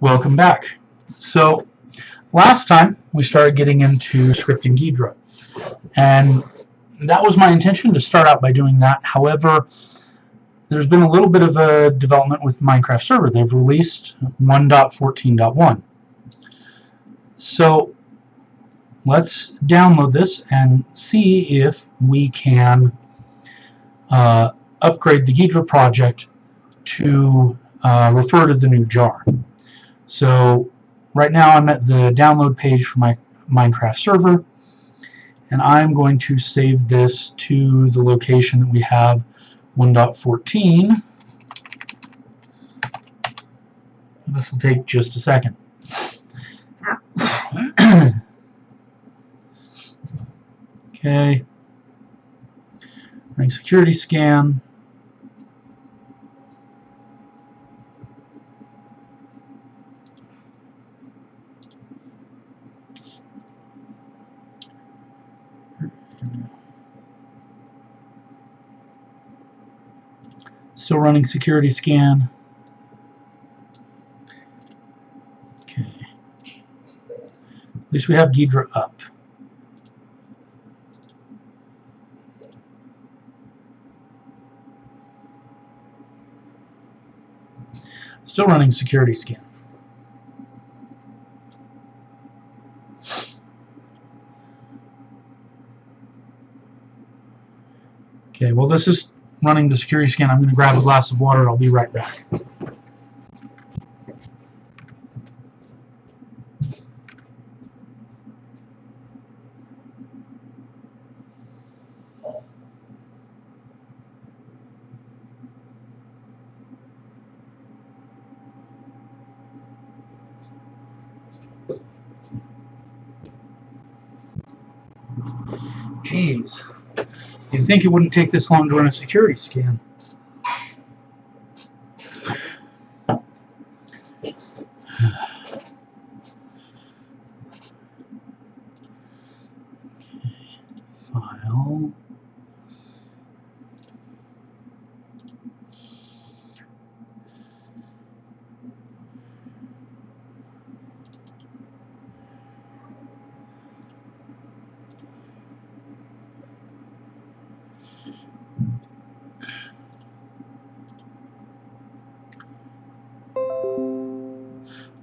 Welcome back. So last time we started getting into scripting Ghidra, and that was my intention to start out by doing that. However, there's been a little bit of a development with Minecraft Server. They've released 1.14.1. So let's download this and see if we can upgrade the Ghidra project to refer to the new jar. So right now I'm at the download page for my Minecraft server, and I'm going to save this to the location that we have 1.14. This will take just a second. Okay. Running security scan. Still running security scan. Okay. At least we have Ghidra up. Still running security scan. Okay, well this is running the security scan. I'm going to grab a glass of water. I'll be right back. Jeez. You'd think it wouldn't take this long to run a security scan. File.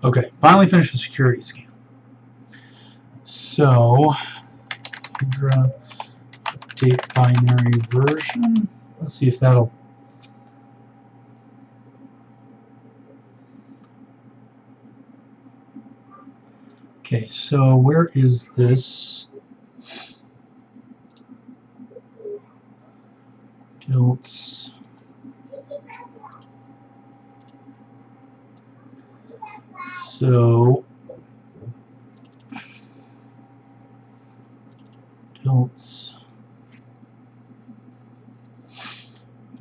Okay, finally finished the security scan. So, Ghidra update binary version. Let's see if that'll. Okay, so where is this? Tilts. So tilts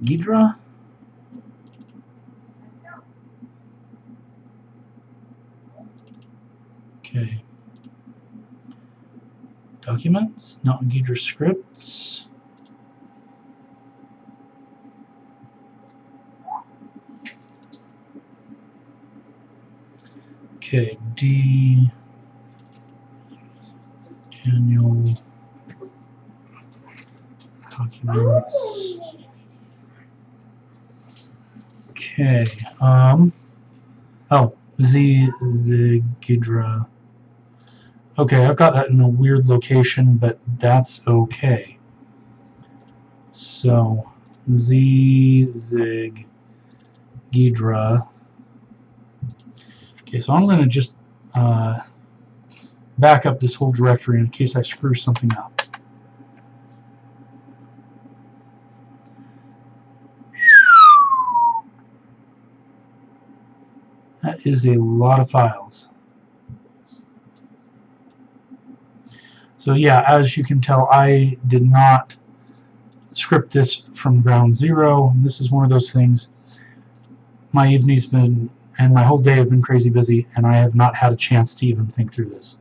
Ghidra. Okay. Documents, not Ghidra scripts. Okay, D Daniel documents. Okay, oh, Z Ghidra. Okay, I've got that in a weird location, but that's okay. So, Zig Ghidra. Okay, so I'm going to just back up this whole directory in case I screw something up. That is a lot of files. So yeah, as you can tell, I did not script this from ground zero. This is one of those things. My evening's been, and my whole day have been crazy busy, and I have not had a chance to even think through this.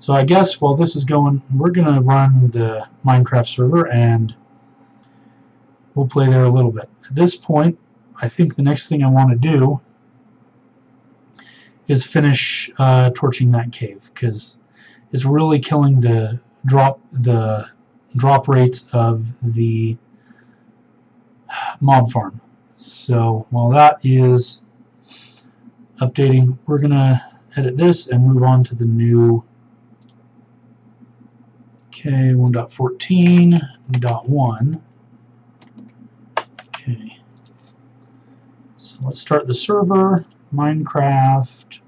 So I guess while this is going, we're going to run the Minecraft server, and we'll play there a little bit. At this point, I think the next thing I want to do is finish torching that cave, because it's really killing the drop rates of the mob farm. So while that is updating, we're gonna edit this and move on to the new 1.14.1. Okay, so let's start the server, Minecraft.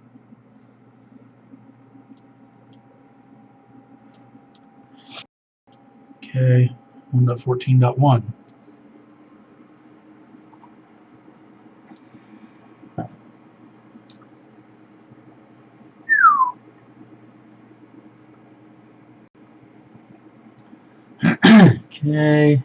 Okay, 1.14.1. Okay.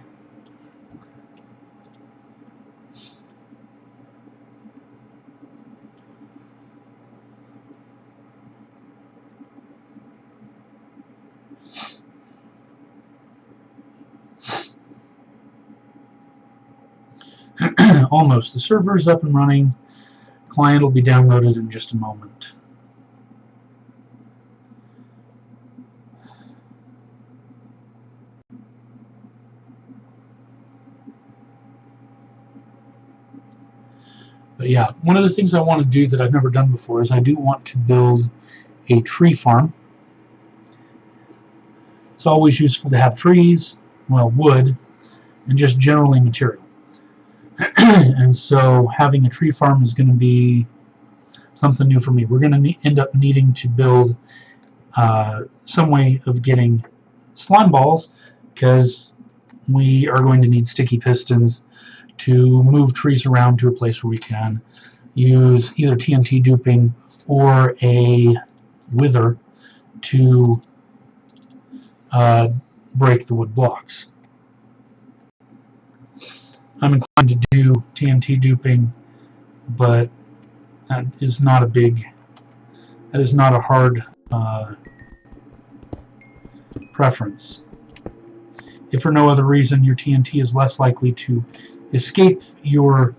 Almost. The server is up and running. Client will be downloaded in just a moment. But yeah, one of the things I want to do that I've never done before is I do want to build a tree farm. It's always useful to have trees, well, wood, and just generally material. And so having a tree farm is going to be something new for me. We're going to end up needing to build some way of getting slime balls, because we are going to need sticky pistons to move trees around to a place where we can use either TNT duping or a wither to break the wood blocks. I'm inclined to do TNT duping, but that is not a hard preference. If for no other reason, your TNT is less likely to escape your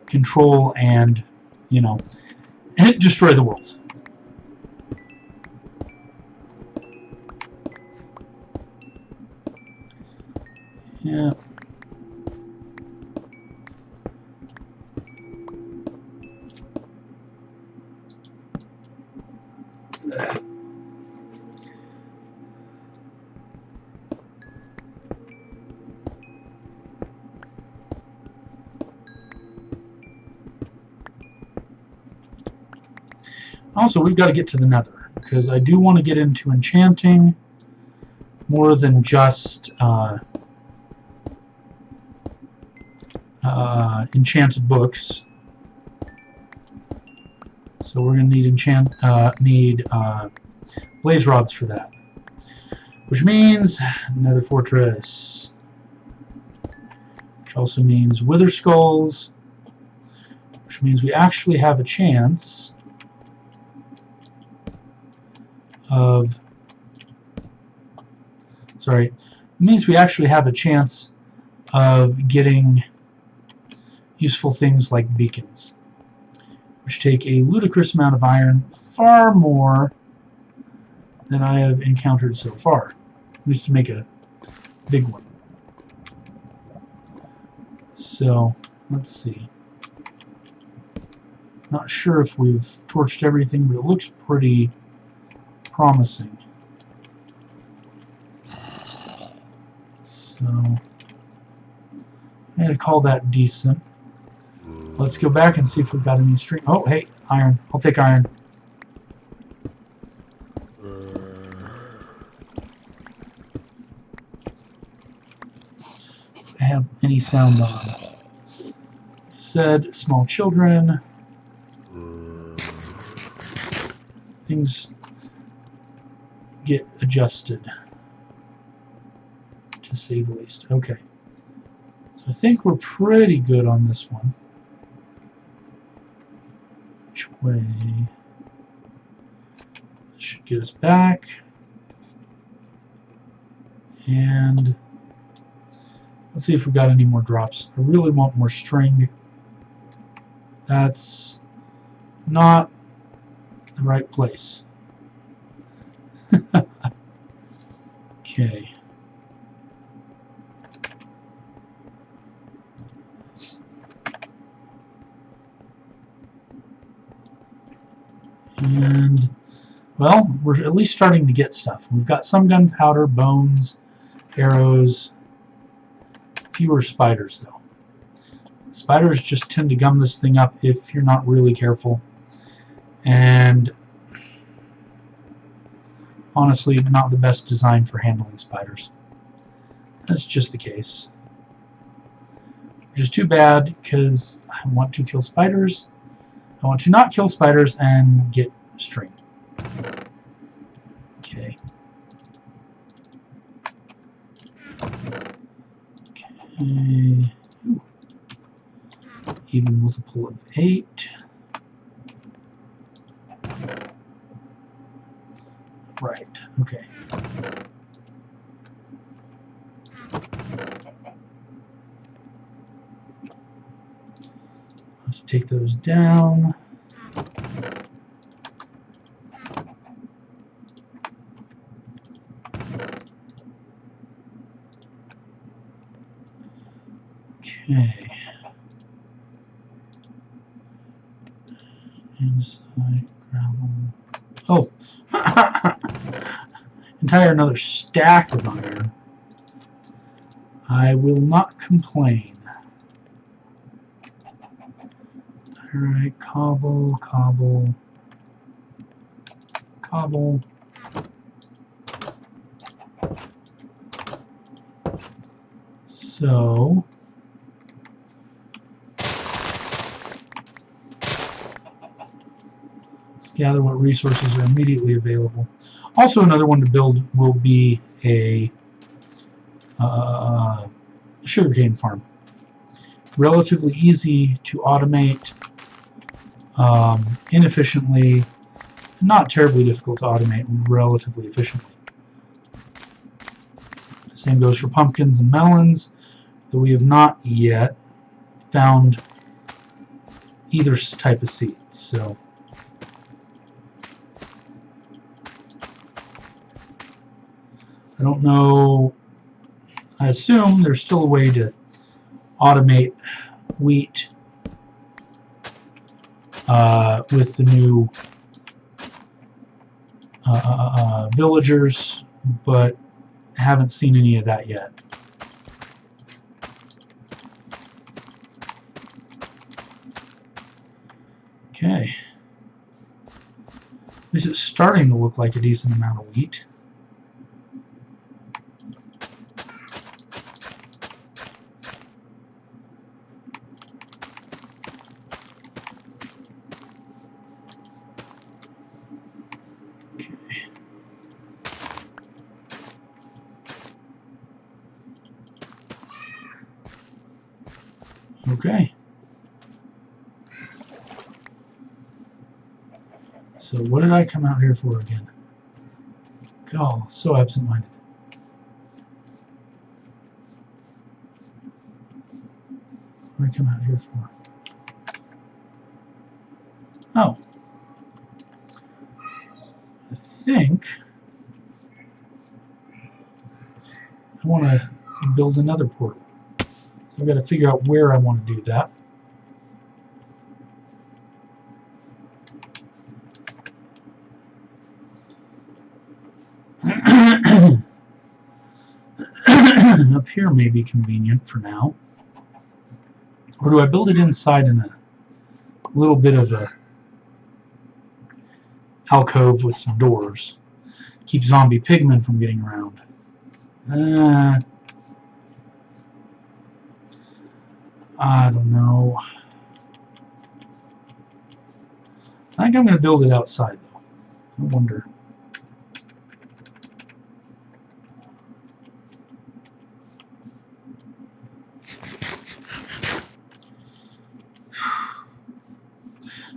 control and, destroy the world. Yeah. Also, we've got to get to the Nether, because I do want to get into enchanting more than just enchanted books. So we're going to need blaze rods for that, which means Nether fortress, which also means wither skulls, which means we actually have a chance of getting useful things like beacons, which take a ludicrous amount of iron, far more than I have encountered so far, at least to make a big one. So let's see. Not sure if we've torched everything, but it looks pretty promising. So I'm going to call that decent. Let's go back and see if we've got any string. Oh, hey, iron. I'll take iron. I have any sound on. Said small children. Things get adjusted, to say the least. Okay. So I think we're pretty good on this one. Which way? This should get us back. And let's see if we got any more drops. I really want more string. That's not the right place. Okay. And, well, we're at least starting to get stuff. We've got some gunpowder, bones, arrows, fewer spiders, though. Spiders just tend to gum this thing up if you're not really careful. And honestly, not the best design for handling spiders. That's just the case. Which is too bad, because I want to kill spiders. I want to not kill spiders and get string. Okay. Okay. Ooh. Even multiple of 8. Right, okay. Let's take those down. Okay. Inside gravel. Oh! Entire another stack of iron. I will not complain. Alright, cobble, cobble, cobble. So, let's gather what resources are immediately available. Also, another one to build will be a sugarcane farm. Relatively easy to automate, inefficiently, not terribly difficult to automate, relatively efficiently. Same goes for pumpkins and melons, though we have not yet found either type of seed. So I don't know. I assume there's still a way to automate wheat with the new villagers, but haven't seen any of that yet. Okay. This is starting to look like a decent amount of wheat. Okay. So what did I come out here for again? God, so absent-minded. What did I come out here for? Oh. I think I want to build another portal. I've got to figure out where I want to do that. Up here may be convenient for now. Or do I build it inside in a little bit of a alcove with some doors? Keep zombie pigmen from getting around. I don't know. I think I'm going to build it outside, though. I wonder.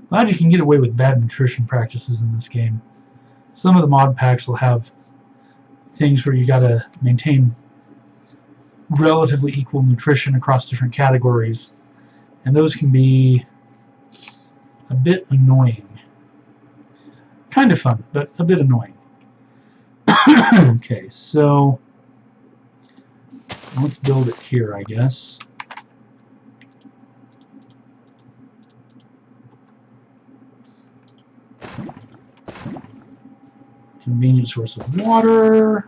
Glad you can get away with bad nutrition practices in this game. Some of the mod packs will have things where you gotta maintain relatively equal nutrition across different categories, and those can be a bit annoying. Kind of fun, but a bit annoying. Okay, so let's build it here, I guess. Convenient source of water.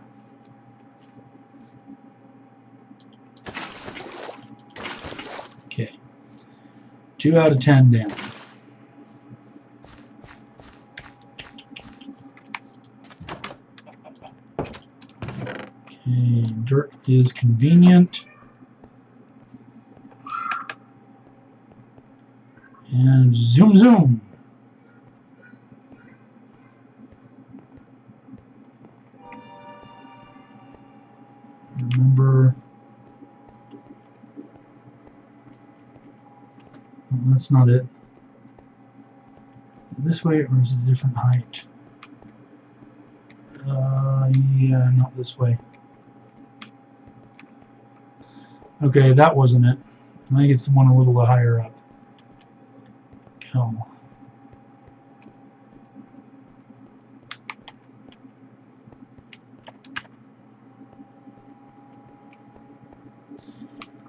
Okay. 2 out of 10 down. Okay, dirt is convenient. And zoom zoom. Remember, well, that's not it. This way, or is it a different height? Yeah, not this way. Okay, that wasn't it. I think it's the one a little higher up. Go.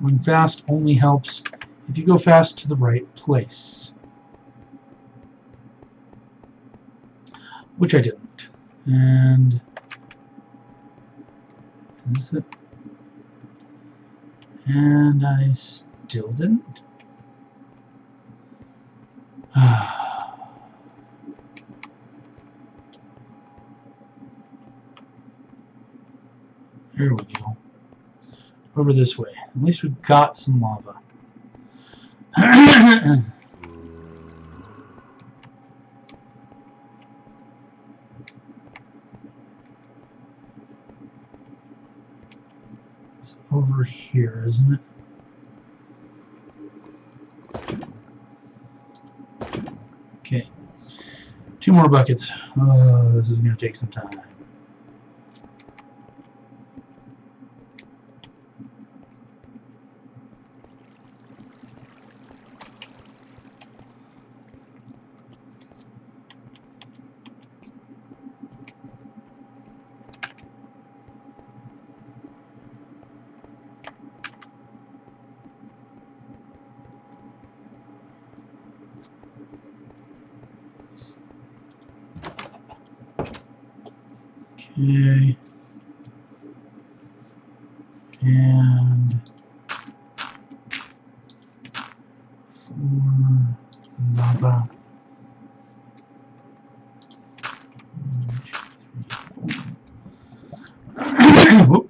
Going fast only helps if you go fast to the right place. Which I didn't. And is this it? And I still didn't. There we go. Over this way. At least we've got some lava. It's over here, isn't it? Okay. 2 more buckets. This is going to take some time. Okay. And 4 lava. 1, 2, 3, 4.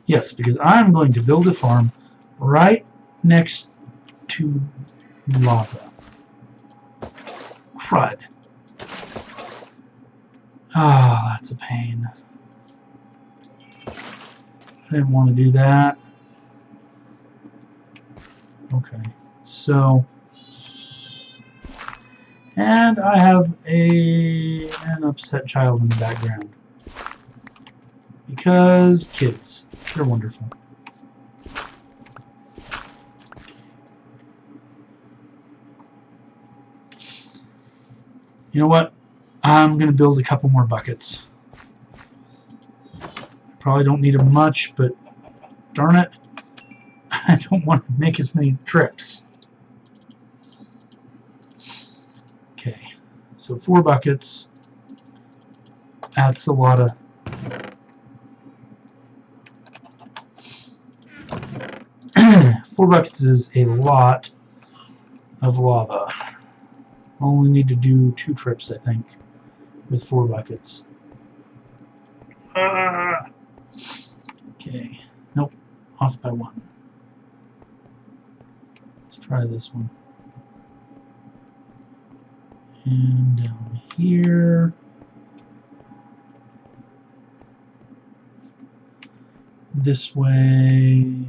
Yes, because I'm going to build a farm right next to lava. Crud. Ah, that's a pain. I didn't want to do that. Okay, so, and I have an upset child in the background. Because kids, they're wonderful. You know what? I'm going to build a couple more buckets. Probably don't need them much, but darn it, I don't want to make as many trips. Okay, so 4 buckets. That's a lot of... Four buckets is a lot of lava. Only need to do 2 trips, I think, with 4 buckets. Okay, nope, off by 1. Let's try this one. And down here. This way.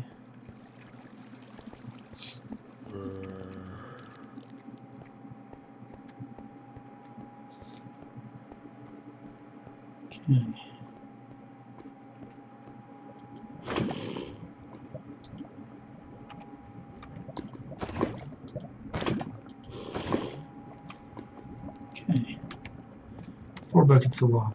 Okay. 4 buckets of lava.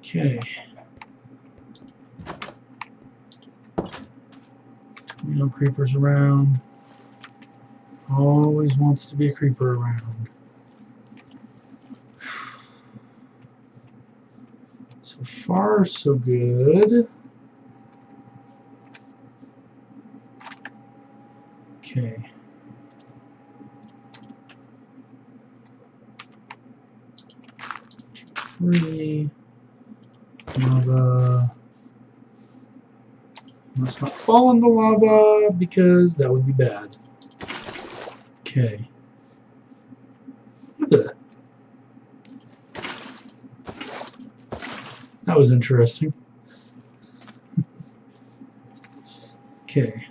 Okay. No creepers around. Always wants to be a creeper around. So far, so good. Okay. Three. Lava. Must not fall in the lava because that would be bad. Okay. Ugh. That was interesting. Okay.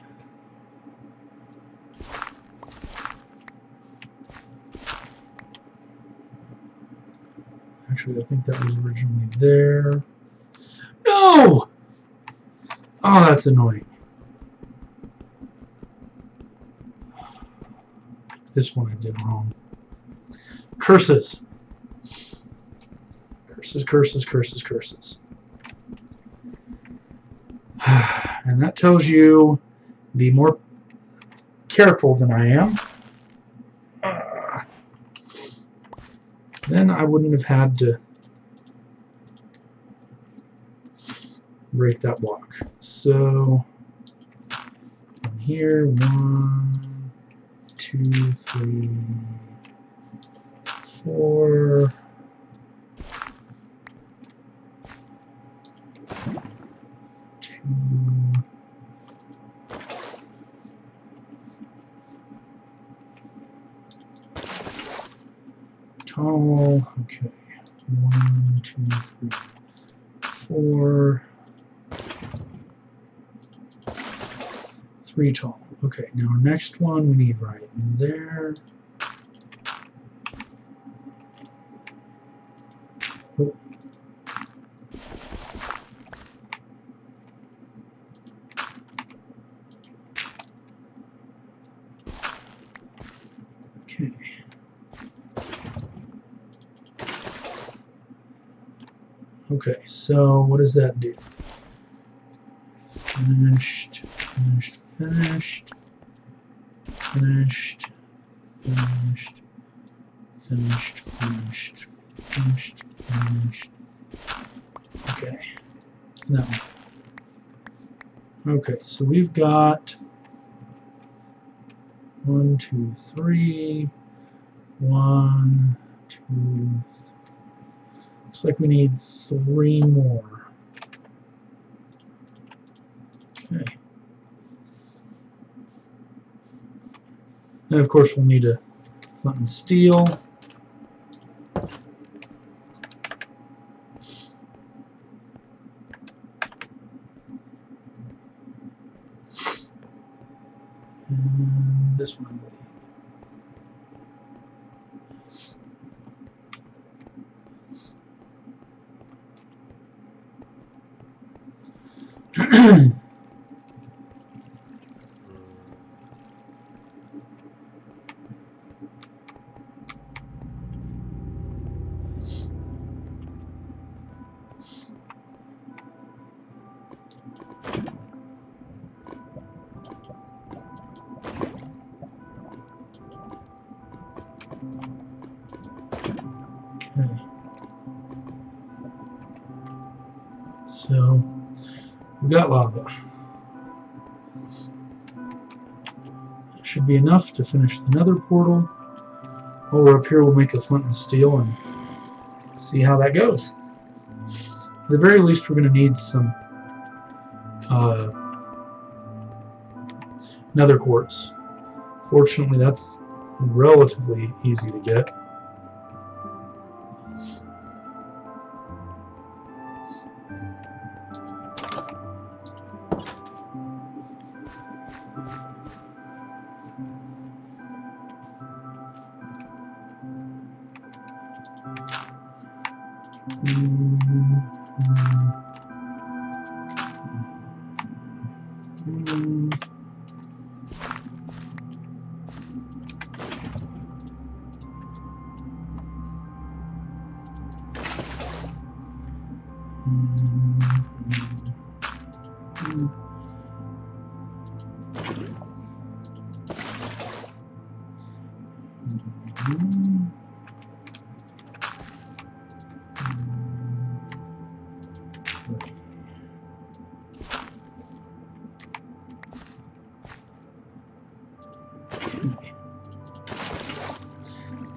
Actually, I think that was originally there. No! Oh, that's annoying. This one I did wrong. Curses. Curses, curses, curses, curses. And that tells you be more careful than I am. Then I wouldn't have had to break that block. So from here, 1, 2, 3, 4. 2. Tall. Okay. 1, 2, 3, 4. 3 tall. Okay, now our next one we need right there. Oh. Okay. Okay, so what does that do? Finished, finished, finished, finished, finished, finished, finished, finished, finished. Okay, no. Okay, so we've got 1, 2, 3, 1, 2, 3. Looks like we need 3 more. Okay. And of course we'll need a flint and steel. And this one, I believe. Okay. So we got lava. It should be enough to finish the nether portal. While we're up here, we'll make a flint and steel and see how that goes. At the very least, we're going to need some nether quartz. Fortunately, that's relatively easy to get.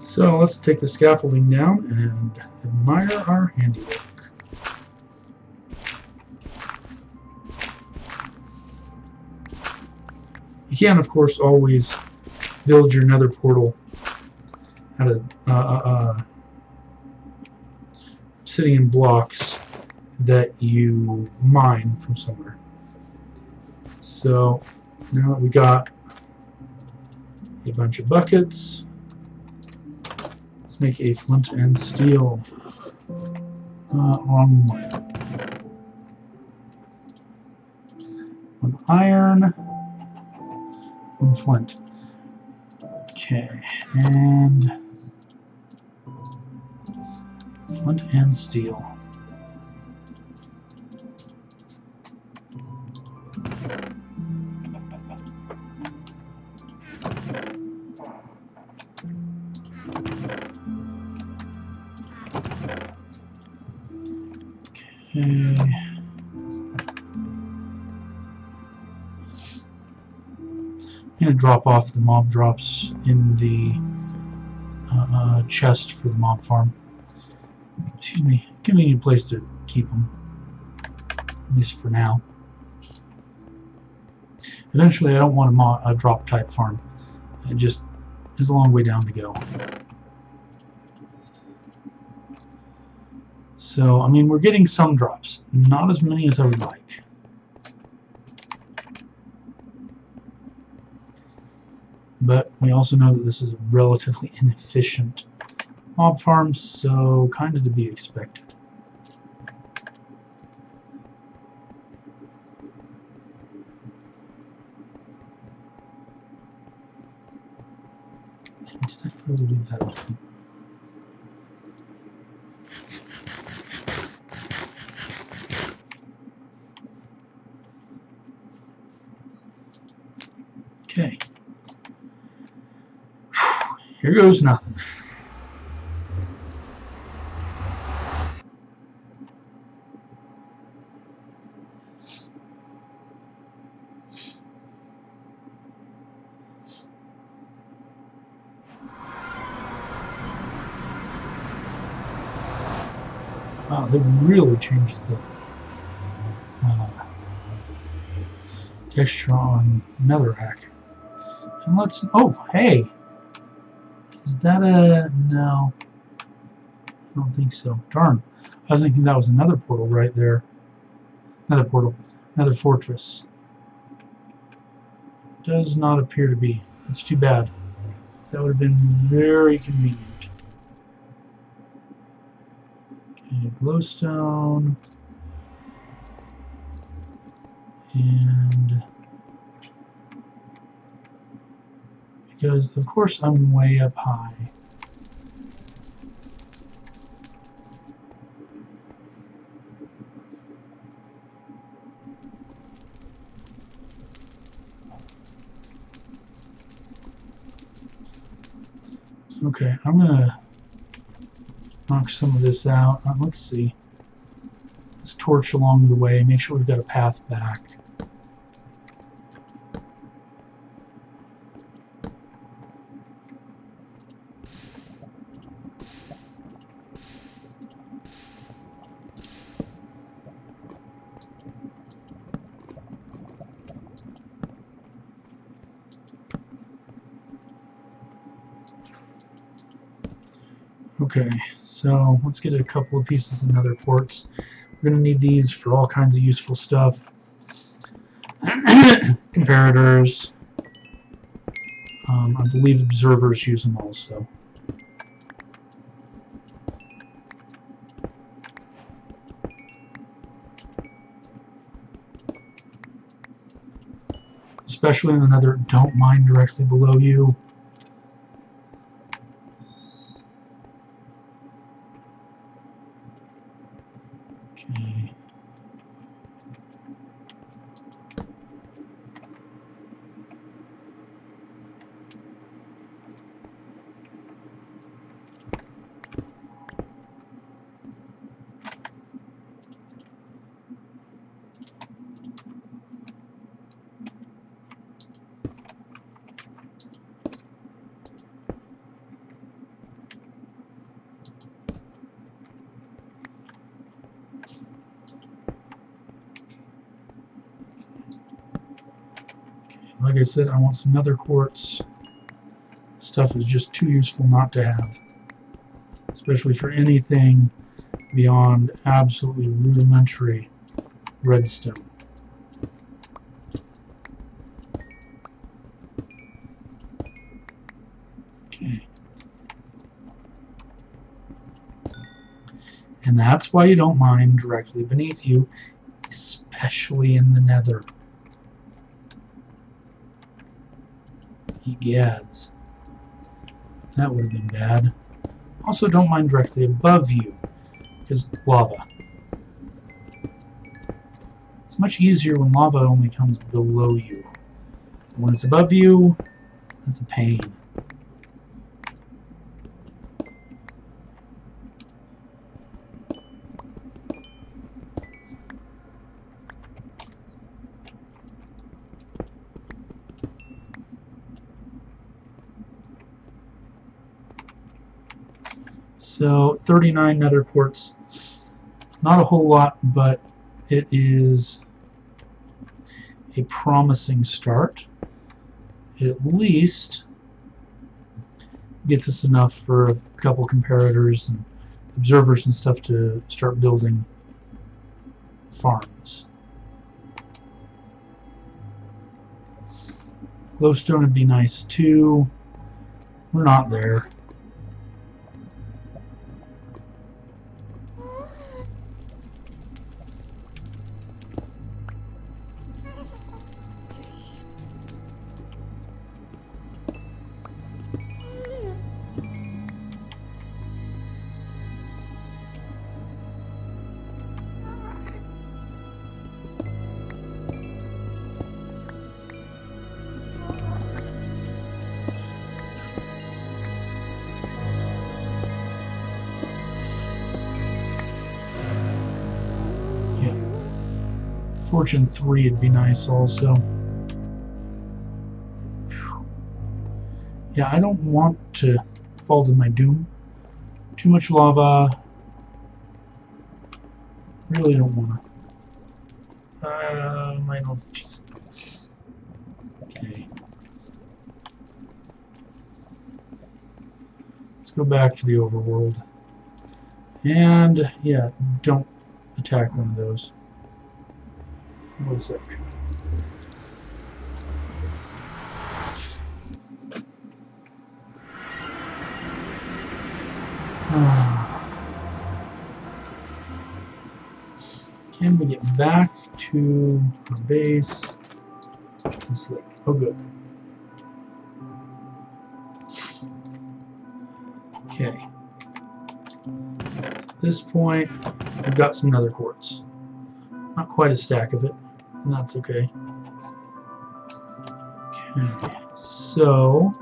So let's take the scaffolding down and admire our handiwork. You can, of course, always build your nether portal out of sitting in blocks that you mine from somewhere. So now that we got a bunch of buckets, let's make a flint and steel. Wrong one. One iron, one flint. Okay, and flint and steel. Okay. I'm going to drop off the mob drops in the chest for the mob farm. Excuse me, convenient place to keep them, at least for now. Eventually, I don't want a drop type farm. It just is a long way down to go. So, I mean, we're getting some drops, not as many as I would like. But we also know that this is a relatively inefficient mob farm, so kind of to be expected. Did I really leave that open? Okay. Here goes nothing. Wow, they really changed the texture on Netherrack. And let's... Oh, hey! Is that a... No. I don't think so. Darn. I was thinking that was another portal right there. Another portal. Another fortress. Does not appear to be. That's too bad. That would have been very convenient. Okay, glowstone. And... because, of course, I'm way up high. Okay, I'm gonna knock some of this out. Let's see. Let's torch along the way, make sure we've got a path back. Okay, so let's get a couple of pieces of nether quartz. We're going to need these for all kinds of useful stuff. Comparators. I believe observers use them also. Especially in the nether, don't mine directly below you. Okay. Like I said, I want some nether quartz. Stuff is just too useful not to have. Especially for anything beyond absolutely rudimentary redstone. Okay. And that's why you don't mine directly beneath you, especially in the nether. Egads. That would have been bad. Also, don't mine directly above you, because lava. It's much easier when lava only comes below you. When it's above you, that's a pain. So 39 nether quartz, not a whole lot, but it is a promising start. It at least gets us enough for a couple comparators and observers and stuff to start building farms. Glowstone would be nice too. We're not there. Fortune 3 would be nice also. Yeah, I don't want to fall to my doom. Too much lava. Really don't want to. My nose itches. Okay. Let's go back to the overworld. And, yeah, don't attack one of those. 1 sec. Can we get back to our base? Let's look. Oh, good. Okay. At this point, we've got some nether quartz. Not quite a stack of it, and that's okay. Okay, so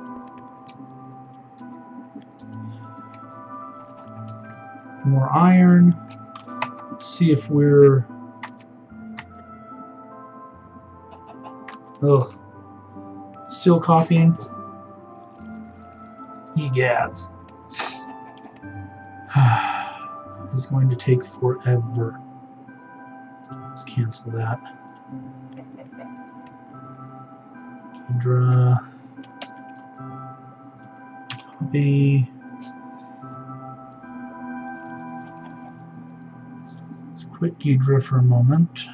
more iron. Let's see if we're... Ugh. Still copying? Egads. It's going to take forever. Let's cancel that. Ghidra. Copy. quit Ghidra for a moment.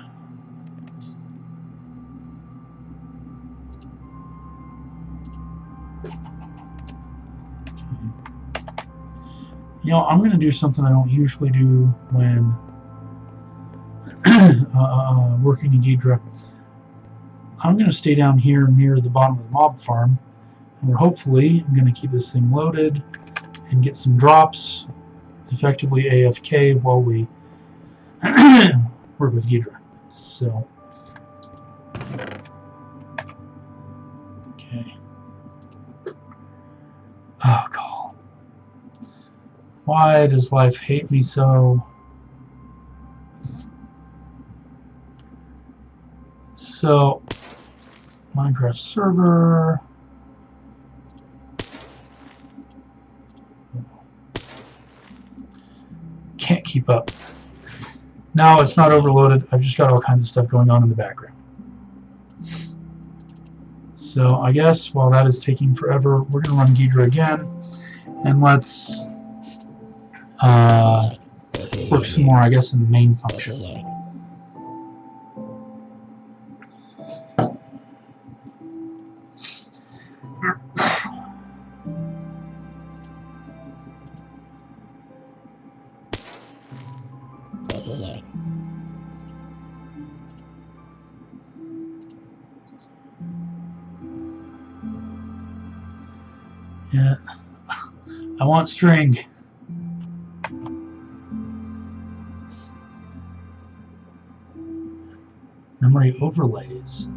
You know, I'm going to do something I don't usually do when working in Ghidra. I'm going to stay down here near the bottom of the mob farm, and we're hopefully going to keep this thing loaded and get some drops, effectively AFK, while we work with Ghidra. So, okay. Oh, God. Why does life hate me so? So, Minecraft server. Can't keep up. Now it's not overloaded. I've just got all kinds of stuff going on in the background. So I guess while that is taking forever, we're going to run Ghidra again. And let's work some more, I guess, in the main function. Yeah, I want string. Memory overlays.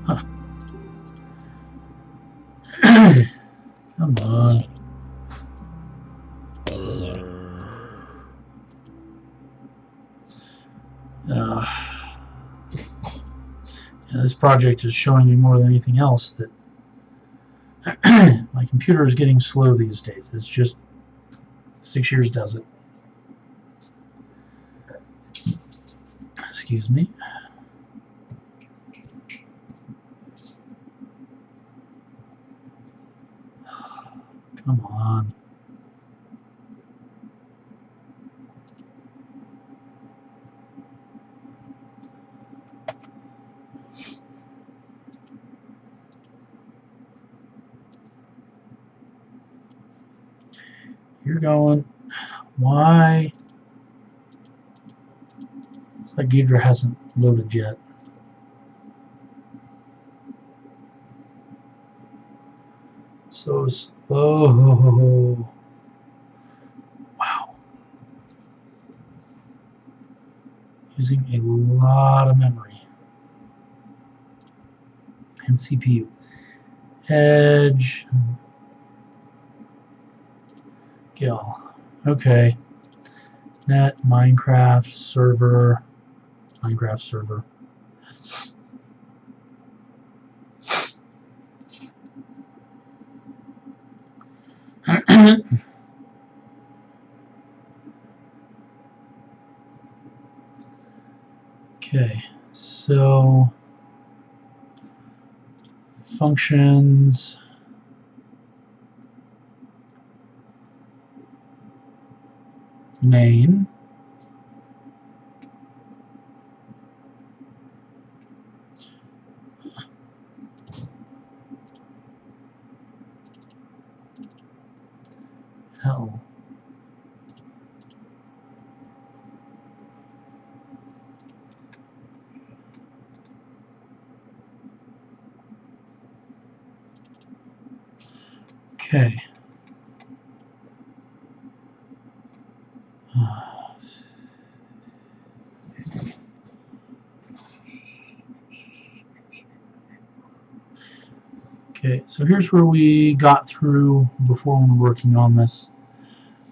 Huh. Come on. Yeah, this project is showing me more than anything else that my computer is getting slow these days. It's just 6 years does it. Excuse me. Come on. You're going. Why? It's like Ghidra hasn't loaded yet. So slow. Wow. Using a lot of memory. And CPU. Edge. Gil. Okay. Net, Minecraft server. Minecraft server. Okay, so functions, main, L. Okay. Okay, so here's where we got through before when we were working on this.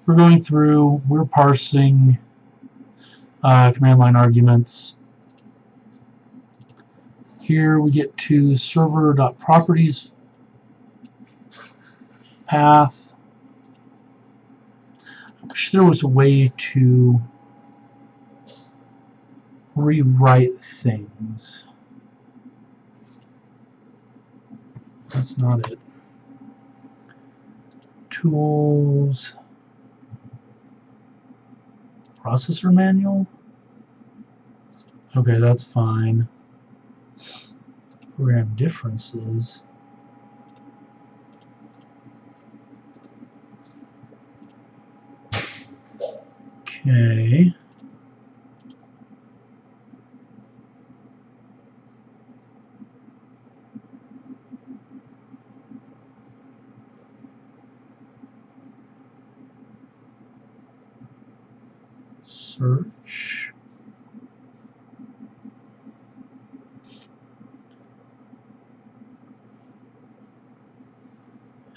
We're going through, we're parsing command line arguments. Here we get to server.properties path. I wish there was a way to rewrite things. That's not it. Tools, Processor manual? Okay, that's fine. Program differences. Okay. Search.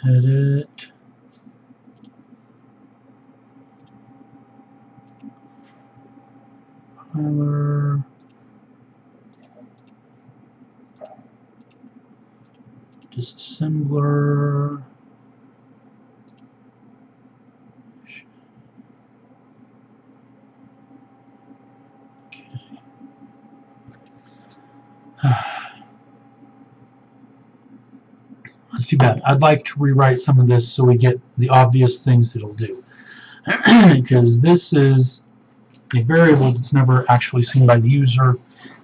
Edit. Compiler. Disassembler. Okay. That's too bad. I'd like to rewrite some of this so we get the obvious things it'll do. Because this is a variable that's never actually seen by the user.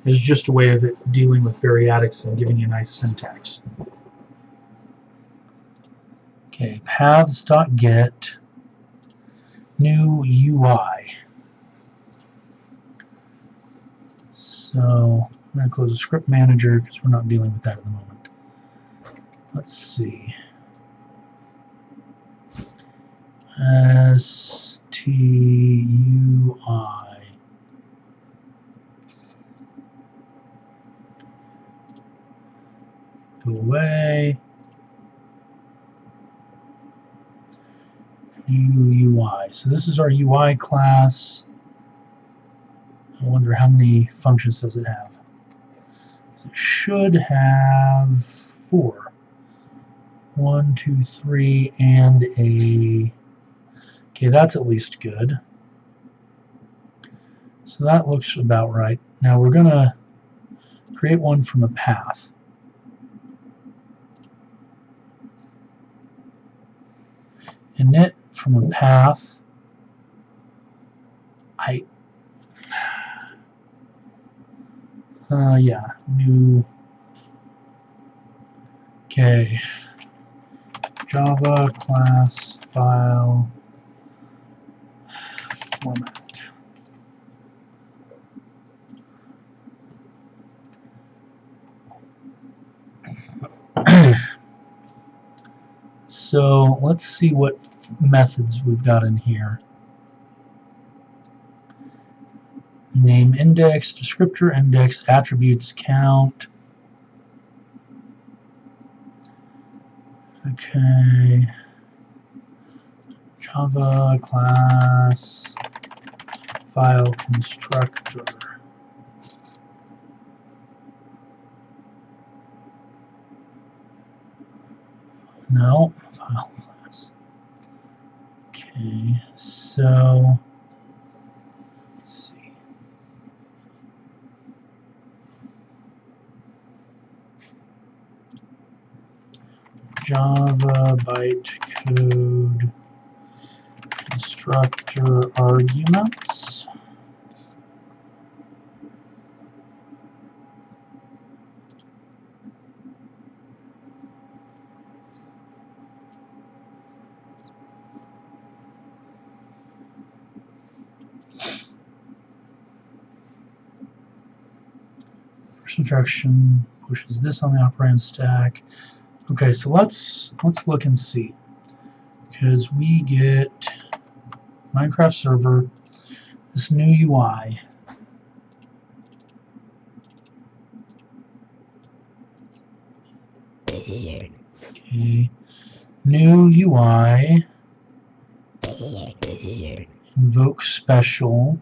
It's just a way of it dealing with variadics and giving you a nice syntax. Okay, paths.get new UI. So I'm going to close the script manager because we're not dealing with that at the moment. Let's see. STUI. Go away. New UI. So this is our UI class. I wonder how many functions does it have. So it should have 4. 1, 2, 3, and a... Okay, that's at least good. So that looks about right. Now we're going to create one from a path. Init from a path. Yeah, new. Okay. Java class file format. So let's see what methods we've got in here. Name index, descriptor index, attributes count. Okay. Java class file constructor. No, file class. Okay, so let's see. Java bytecode constructor arguments. First instruction pushes this on the operand stack. Okay, so let's look and see, because we get Minecraft server, this new UI. Okay, new UI. Invoke special.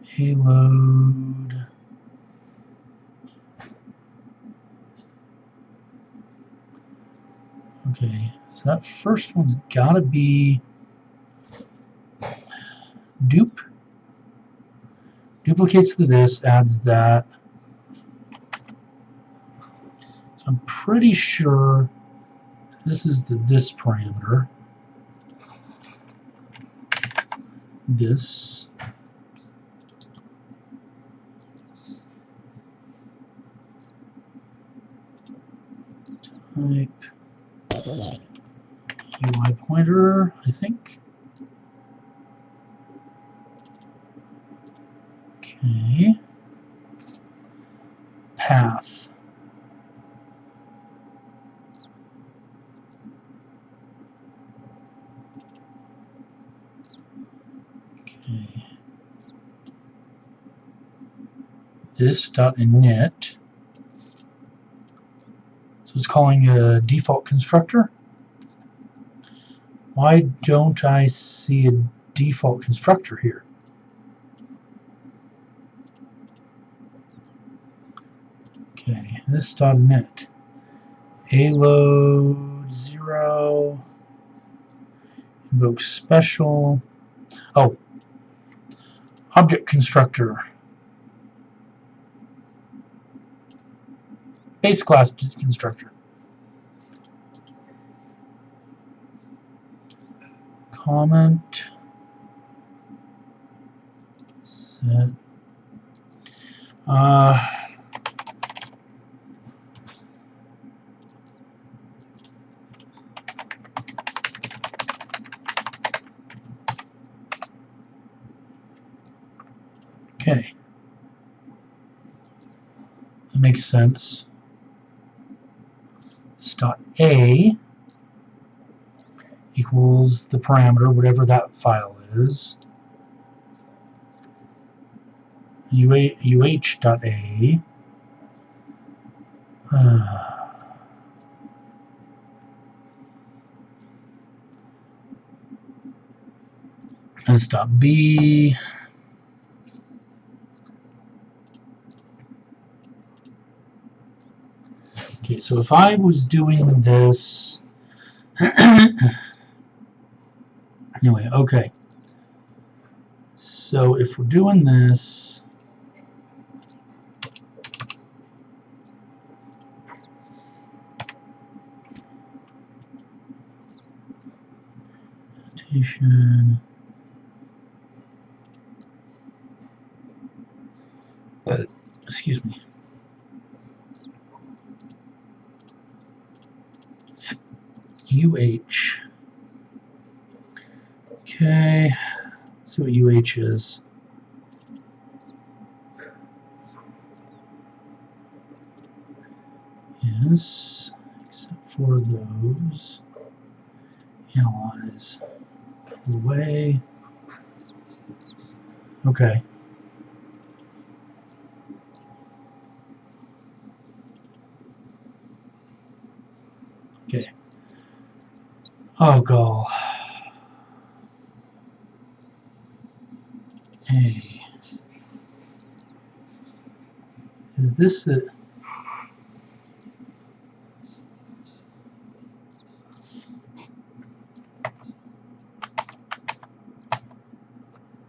Payload. Okay, so that first one's gotta be dupe. Duplicates to this, adds that. So I'm pretty sure this is the this parameter. this type UI pointer, I think. Okay. Path. Okay. This.init. So it's calling a default constructor. Why don't I see a default constructor here? Okay, this.init. A-load 0. Invoke special. Oh, object constructor. Base class constructor. Comment. Set. Okay. That makes sense. This.a equals the parameter, whatever that file is. uh.a this.b Okay, so if I was doing this anyway, okay. So if we're doing this, annotation, excuse me. UH. Okay, let's see what UH is. Yes, except for those. Analyze. Away. Okay. Okay. Oh, God. Hey. Is this it?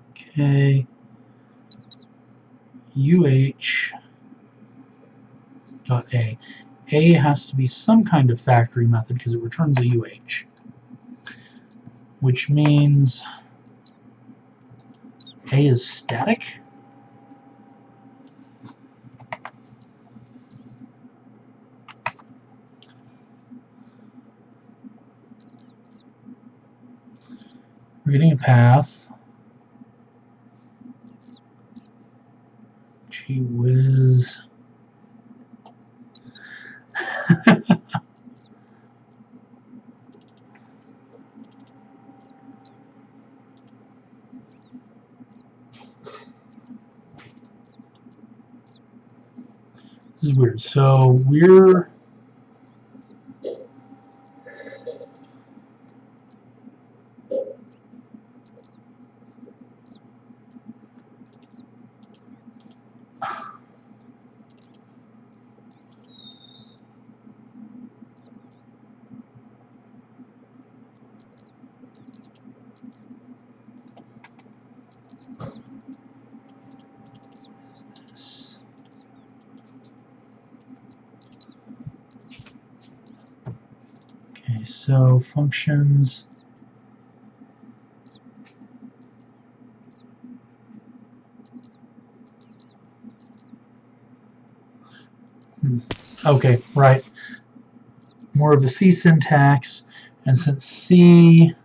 Okay. UH.A. A has to be some kind of factory method because it returns a UH. Which means A is static? We're getting a path. Gee whiz. This is weird. So we're so functions Okay, right. More of a C syntax, and since C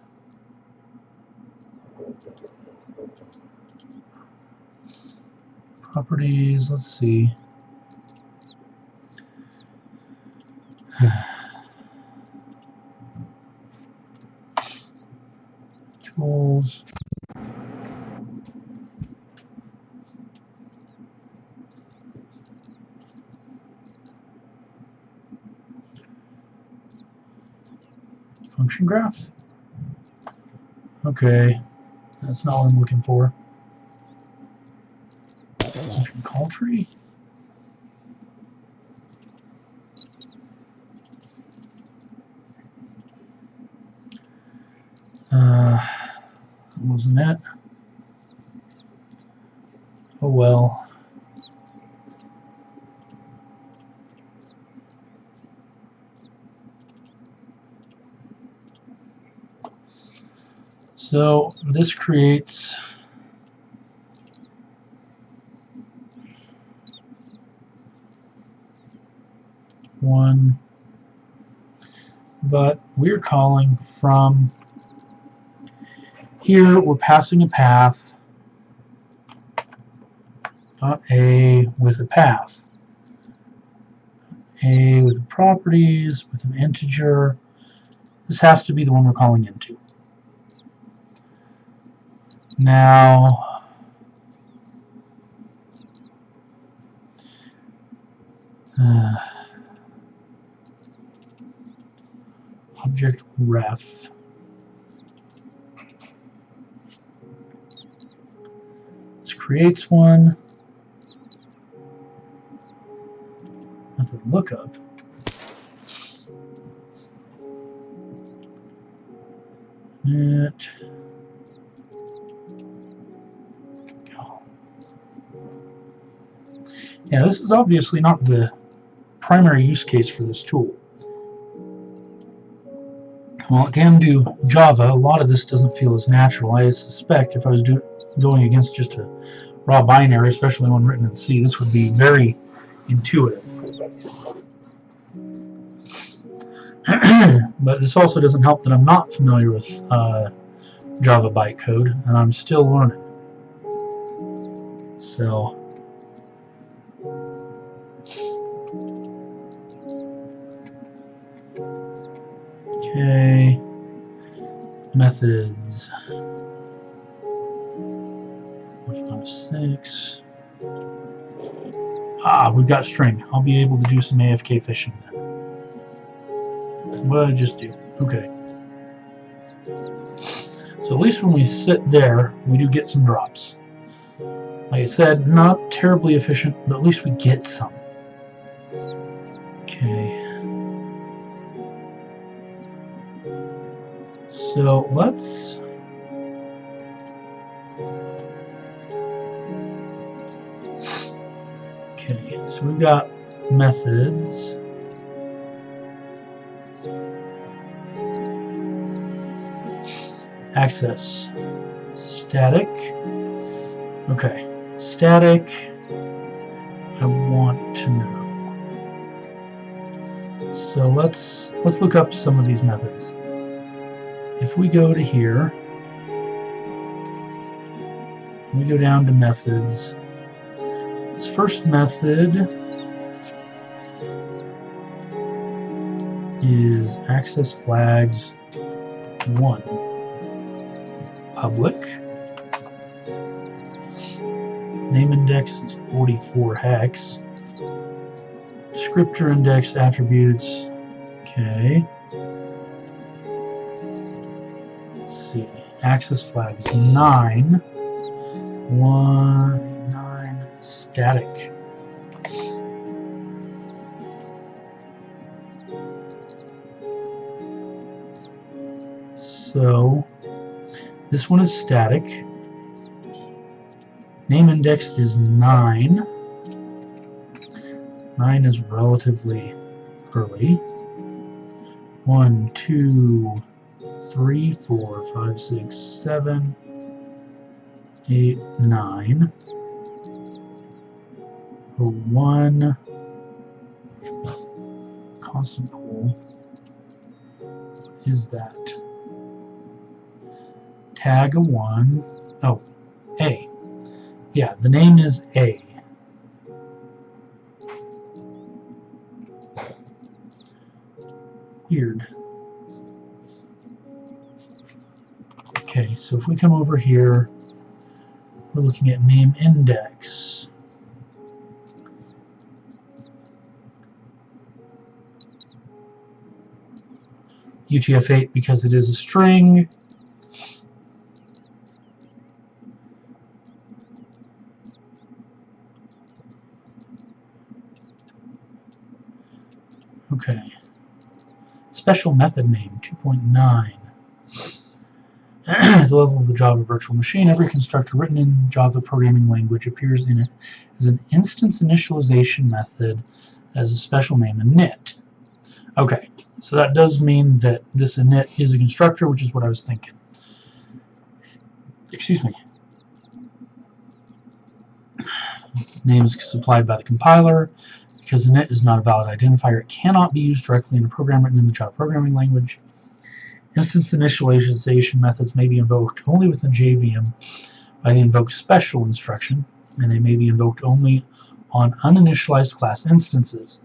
properties, let's see. Tools. Function graph. Okay, that's not what I'm looking for. Function call tree. Wasn't it? Oh well. So this creates one, but we're calling from here. We're passing a path. Dot A with a path. A with the properties with an integer. This has to be the one we're calling into. Now, object ref. This creates one. Method lookup. Net. Yeah, this is obviously not the primary use case for this tool. While it can do Java, a lot of this doesn't feel as natural. I suspect if I was going against just a raw binary, especially one written in C, this would be very intuitive. But this also doesn't help that I'm not familiar with Java bytecode, and I'm still learning. So, okay, methods. 6. We've got string. I'll be able to do some AFK fishing then. What did I just do? Okay. So at least when we sit there, we do get some drops. Like I said, not terribly efficient, but at least we get some. Okay. So let's... Okay, so we've got methods. Access. Static. Okay. Static. I want to know. So let's look up some of these methods. If we go to here, we go down to methods. This first method is access flags 1. Public. Name index is 44 hex. Descriptor index attributes. Okay. Let's see. Access flags 9. 9 static. So this one is static. Name index is 9. 9 is relatively early. 1, 2, 3, 4, 5, 6, 7, 8, 9. 1. constant pool. Is that tag a 1? Oh, A. Yeah, the name is A. Weird. Okay, so if we come over here, we're looking at name index. UTF-8 because it is a string. Okay. Special method name 2.9. At the level of the Java virtual machine, every constructor written in Java programming language appears in it as an instance initialization method as a special name, init. Okay, so that does mean that this init is a constructor, which is what I was thinking. Excuse me. Name is supplied by the compiler. Because init is not a valid identifier, it cannot be used directly in a program written in the Java programming language. Instance initialization methods may be invoked only within JVM by the invoke special instruction, and they may be invoked only on uninitialized class instances.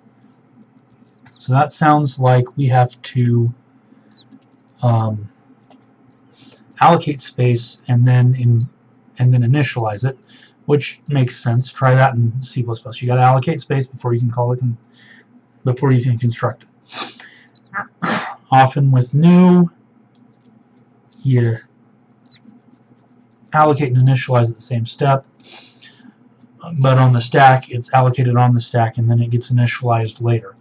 So that sounds like we have to allocate space and then initialize it, which makes sense. Try that in C++. You got to allocate space before you can call it and before you can construct it. Often with new, you allocate and initialize at the same step, but on the stack, it's allocated on the stack and then it gets initialized later.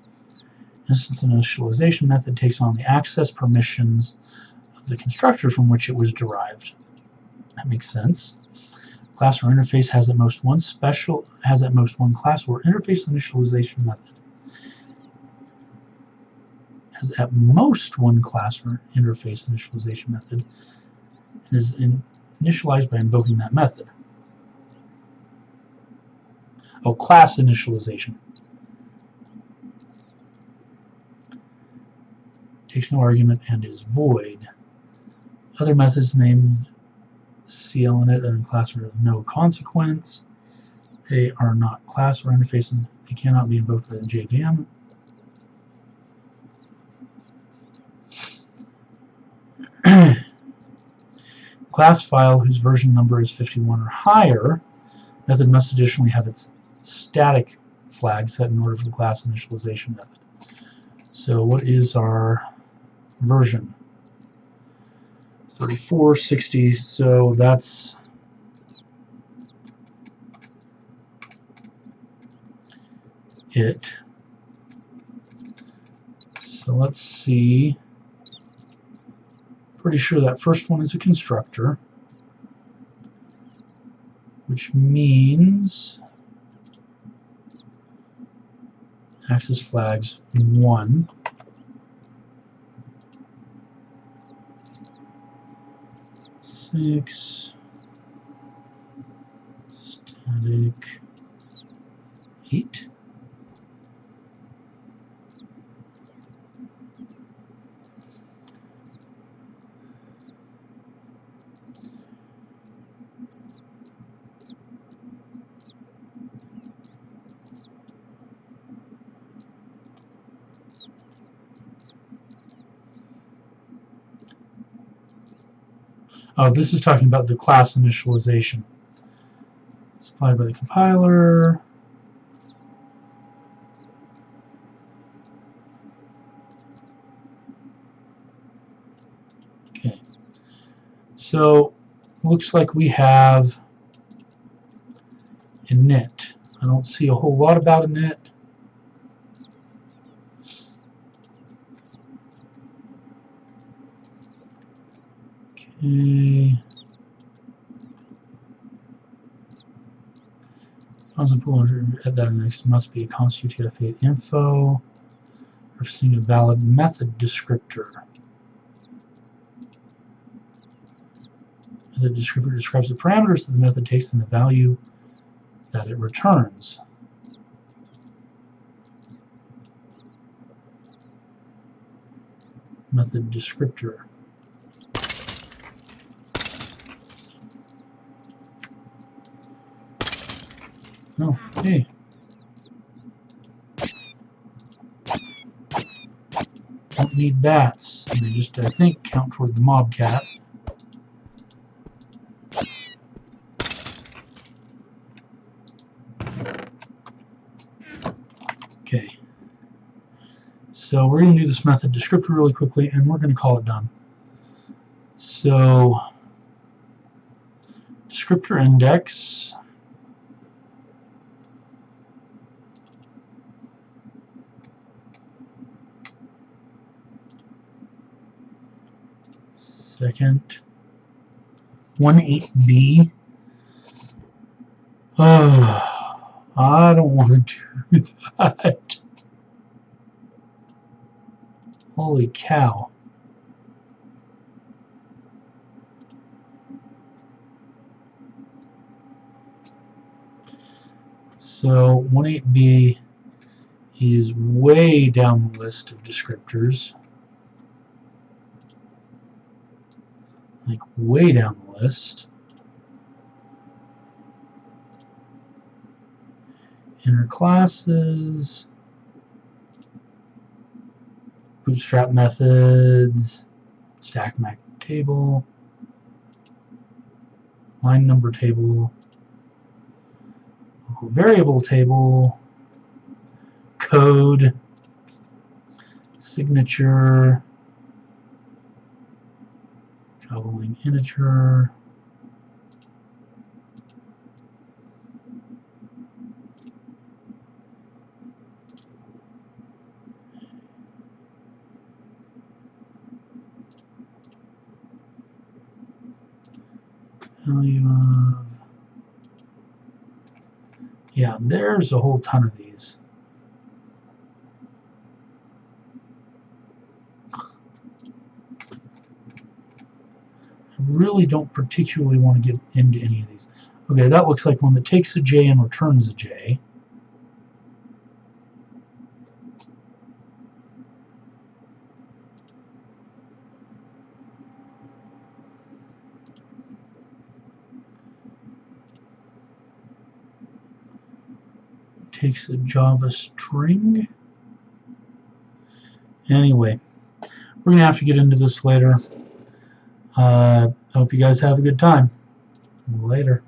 Instance initialization method takes on the access permissions of the constructor from which it was derived. That makes sense. Class or interface has at most one class or interface initialization method. Has at most one class or interface initialization method and is initialized by invoking that method. Oh, class initialization. Takes no argument and is void. Other methods named CLinit and class are of no consequence. They are not class or interface and they cannot be invoked by the JVM. Class file whose version number is 51 or higher, method must additionally have its static flag set in order for the class initialization method. So what is our version? 3460, so that's it. So let's see. Pretty sure that first one is a constructor, which means access flags 1. Six static 8. Oh, this is talking about the class initialization. Supplied by the compiler. Okay. So, looks like we have init. I don't see a whole lot about init. Okay. Constant pool at that index must be a const UTF-8 info, referencing a valid method descriptor. The descriptor describes the parameters that the method takes and the value that it returns. method descriptor. Oh, hey. Don't need bats. They just, I think, count toward the mobcat. Okay. So we're going to do this method descriptor really quickly, and we're going to call it done. So, descriptor index. Second. 18B. Oh, I don't want to do that. Holy cow. So 18B is way down the list of descriptors. Like way down the list. Inner classes. Bootstrap methods. Stack mac table. Line number table. Local variable table. Code. Signature. Traveling integer. Value of, yeah, there's a whole ton of these. I really don't particularly want to get into any of these. Okay, that looks like one that takes a J and returns a J. Takes a Java string. Anyway, we're going to have to get into this later. Hope you guys have a good time. Later.